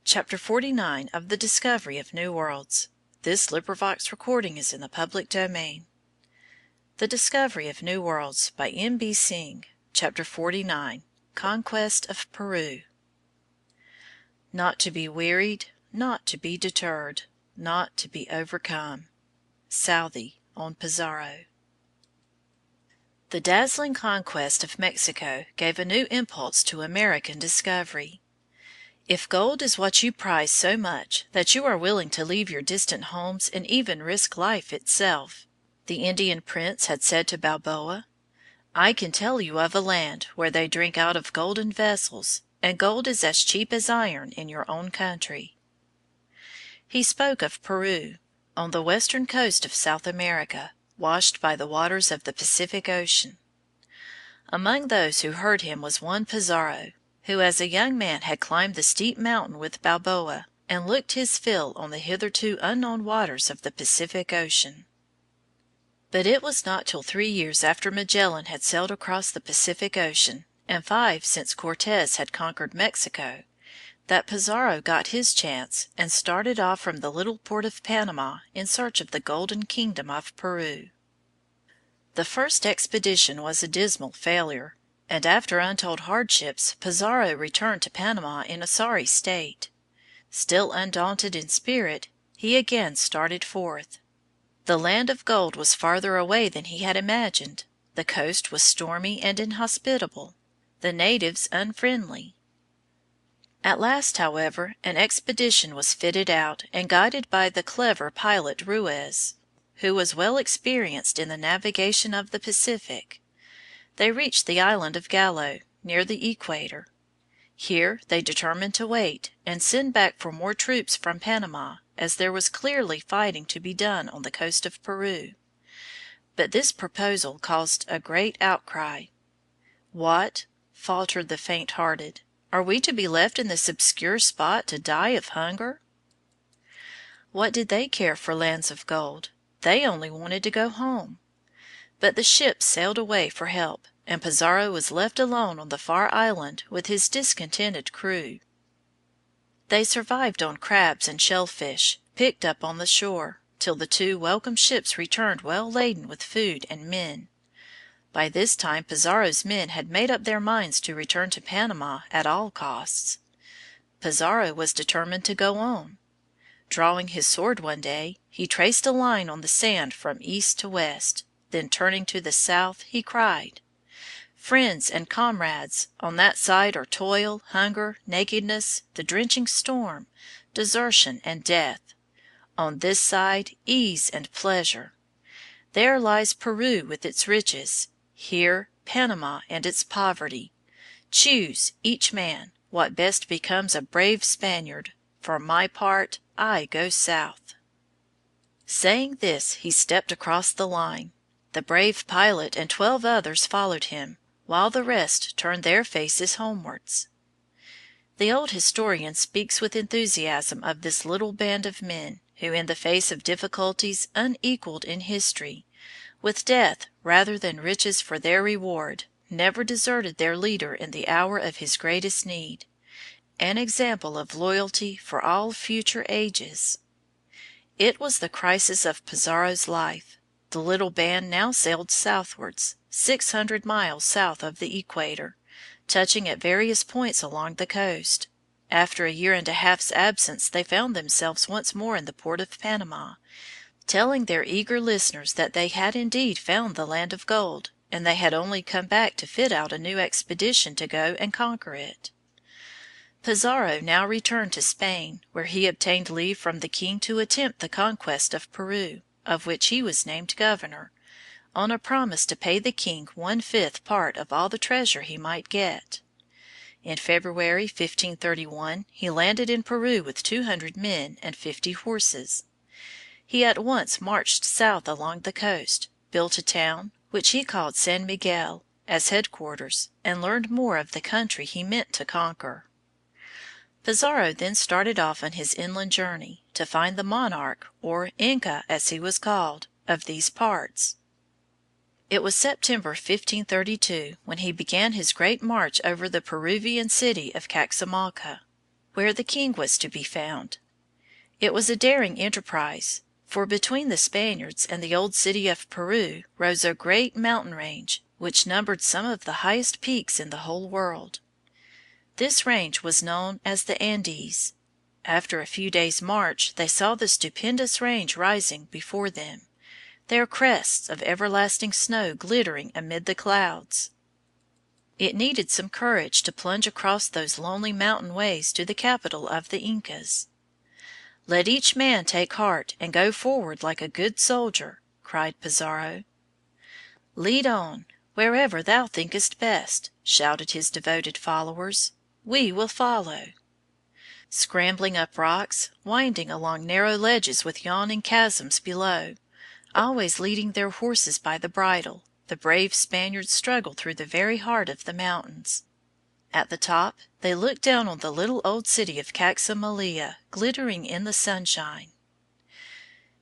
Chapter 49 of the Discovery of New Worlds. The Discovery of New Worlds by M.B. Synge. Chapter 49. Conquest of Peru. Not to be wearied, not to be deterred, not to be overcome. Southey on Pizarro. The dazzling conquest of Mexico gave a new impulse to American discovery. If gold is what you prize so much that you are willing to leave your distant homes and even risk life itself, the Indian prince had said to Balboa, I can tell you of a land where they drink out of golden vessels, and gold is as cheap as iron in your own country. He spoke of Peru, on the western coast of South America, washed by the waters of the Pacific Ocean. Among those who heard him was one Pizarro, who as a young man had climbed the steep mountain with Balboa and looked his fill on the hitherto unknown waters of the Pacific Ocean. But it was not till 3 years after Magellan had sailed across the Pacific Ocean, and 5 since Cortes had conquered Mexico, that Pizarro got his chance and started off from the little port of Panama in search of the golden kingdom of Peru. The first expedition was a dismal failure, and after untold hardships Pizarro returned to Panama in a sorry state. Still undaunted in spirit, he again started forth. The land of gold was farther away than he had imagined. The coast was stormy and inhospitable, the natives unfriendly. At last, however, an expedition was fitted out and guided by the clever pilot Ruiz, who was well experienced in the navigation of the Pacific. They reached the island of Gallo, near the equator. Here they determined to wait and send back for more troops from Panama, as there was clearly fighting to be done on the coast of Peru. But this proposal caused a great outcry. "What," faltered the faint-hearted, "are we to be left in this obscure spot to die of hunger?" What did they care for lands of gold? They only wanted to go home. But the ships sailed away for help, and Pizarro was left alone on the far island with his discontented crew. They survived on crabs and shellfish, picked up on the shore, till the 2 welcome ships returned well laden with food and men. By this time Pizarro's men had made up their minds to return to Panama at all costs. Pizarro was determined to go on. Drawing his sword one day, he traced a line on the sand from east to west. Then turning to the south, he cried, "Friends and comrades, on that side are toil, hunger, nakedness, the drenching storm, desertion and death. On this side, ease and pleasure. There lies Peru with its riches, here Panama and its poverty. Choose, each man, what best becomes a brave Spaniard. For my part, I go south." Saying this, he stepped across the line. The brave pilot and 12 others followed him, while the rest turned their faces homewards. The old historian speaks with enthusiasm of this little band of men, who in the face of difficulties unequaled in history, with death rather than riches for their reward, never deserted their leader in the hour of his greatest need, an example of loyalty for all future ages. It was the crisis of Pizarro's life. The little band now sailed southwards, 600 miles south of the equator, touching at various points along the coast. After a year and a half's absence they found themselves once more in the port of Panama, telling their eager listeners that they had indeed found the land of gold, and they had only come back to fit out a new expedition to go and conquer it. Pizarro now returned to Spain, where he obtained leave from the king to attempt the conquest of Peru, of which he was named governor, on a promise to pay the king 1/5 part of all the treasure he might get. In February, 1531, he landed in Peru with 200 men and 50 horses. He at once marched south along the coast, built a town, which he called San Miguel, as headquarters, and learned more of the country he meant to conquer. Pizarro then started off on his inland journey, to find the monarch, or Inca as he was called, of these parts. It was September, 1532, when he began his great march over the Peruvian city of Caxamalca. where the king was to be found. It was a daring enterprise, for between the Spaniards and the old city of Peru rose a great mountain range, which numbered some of the highest peaks in the whole world. This range was known as the Andes. After a few days' march they saw the stupendous range rising before them, their crests of everlasting snow glittering amid the clouds. It needed some courage to plunge across those lonely mountain ways to the capital of the Incas. "Let each man take heart and go forward like a good soldier," cried Pizarro. "Lead on, wherever thou thinkest best," shouted his devoted followers. "We will follow." Scrambling up rocks, winding along narrow ledges with yawning chasms below, always leading their horses by the bridle, the brave Spaniards struggled through the very heart of the mountains. At the top they looked down on the little old city of Caxamalía glittering in the sunshine.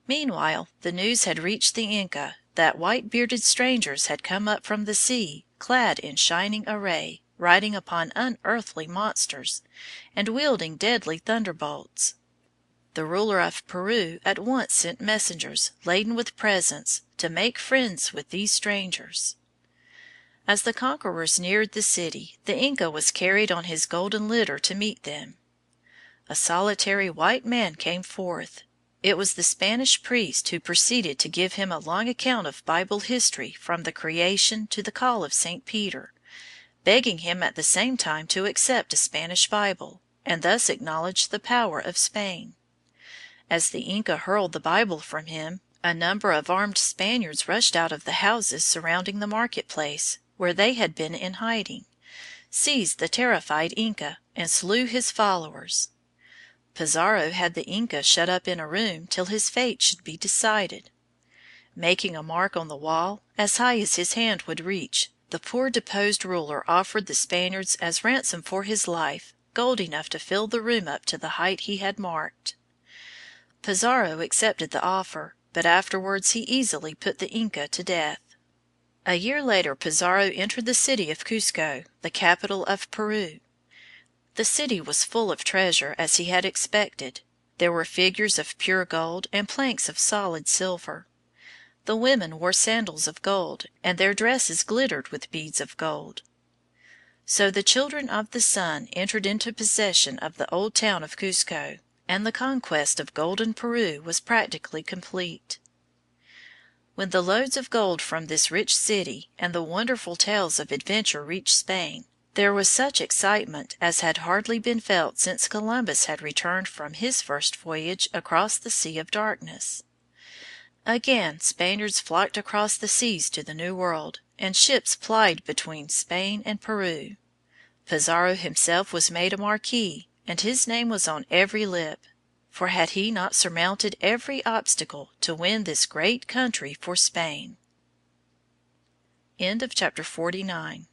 Meanwhile the news had reached the Inca that white-bearded strangers had come up from the sea, clad in shining array, riding upon unearthly monsters, and wielding deadly thunderbolts. The ruler of Peru at once sent messengers laden with presents to make friends with these strangers. As the conquerors neared the city, the Inca was carried on his golden litter to meet them. A solitary white man came forth. It was the Spanish priest who proceeded to give him a long account of Bible history from the creation to the call of St. Peter, begging him at the same time to accept a Spanish Bible, and thus acknowledge the power of Spain. As the Inca hurled the Bible from him, a number of armed Spaniards rushed out of the houses surrounding the market-place, where they had been in hiding, seized the terrified Inca, and slew his followers. Pizarro had the Inca shut up in a room till his fate should be decided. Making a mark on the wall, as high as his hand would reach, the poor deposed ruler offered the Spaniards as ransom for his life gold enough to fill the room up to the height he had marked. Pizarro accepted the offer, but afterwards he easily put the Inca to death. A year later Pizarro entered the city of Cuzco, the capital of Peru. The city was full of treasure, as he had expected. There were figures of pure gold and planks of solid silver. The women wore sandals of gold, and their dresses glittered with beads of gold. So the children of the sun entered into possession of the old town of Cuzco, and the conquest of golden Peru was practically complete. When the loads of gold from this rich city and the wonderful tales of adventure reached Spain, there was such excitement as had hardly been felt since Columbus had returned from his first voyage across the Sea of Darkness. Again Spaniards flocked across the seas to the New World, and ships plied between Spain and Peru. Pizarro himself was made a marquis, and his name was on every lip, for had he not surmounted every obstacle to win this great country for Spain? Chapter 49.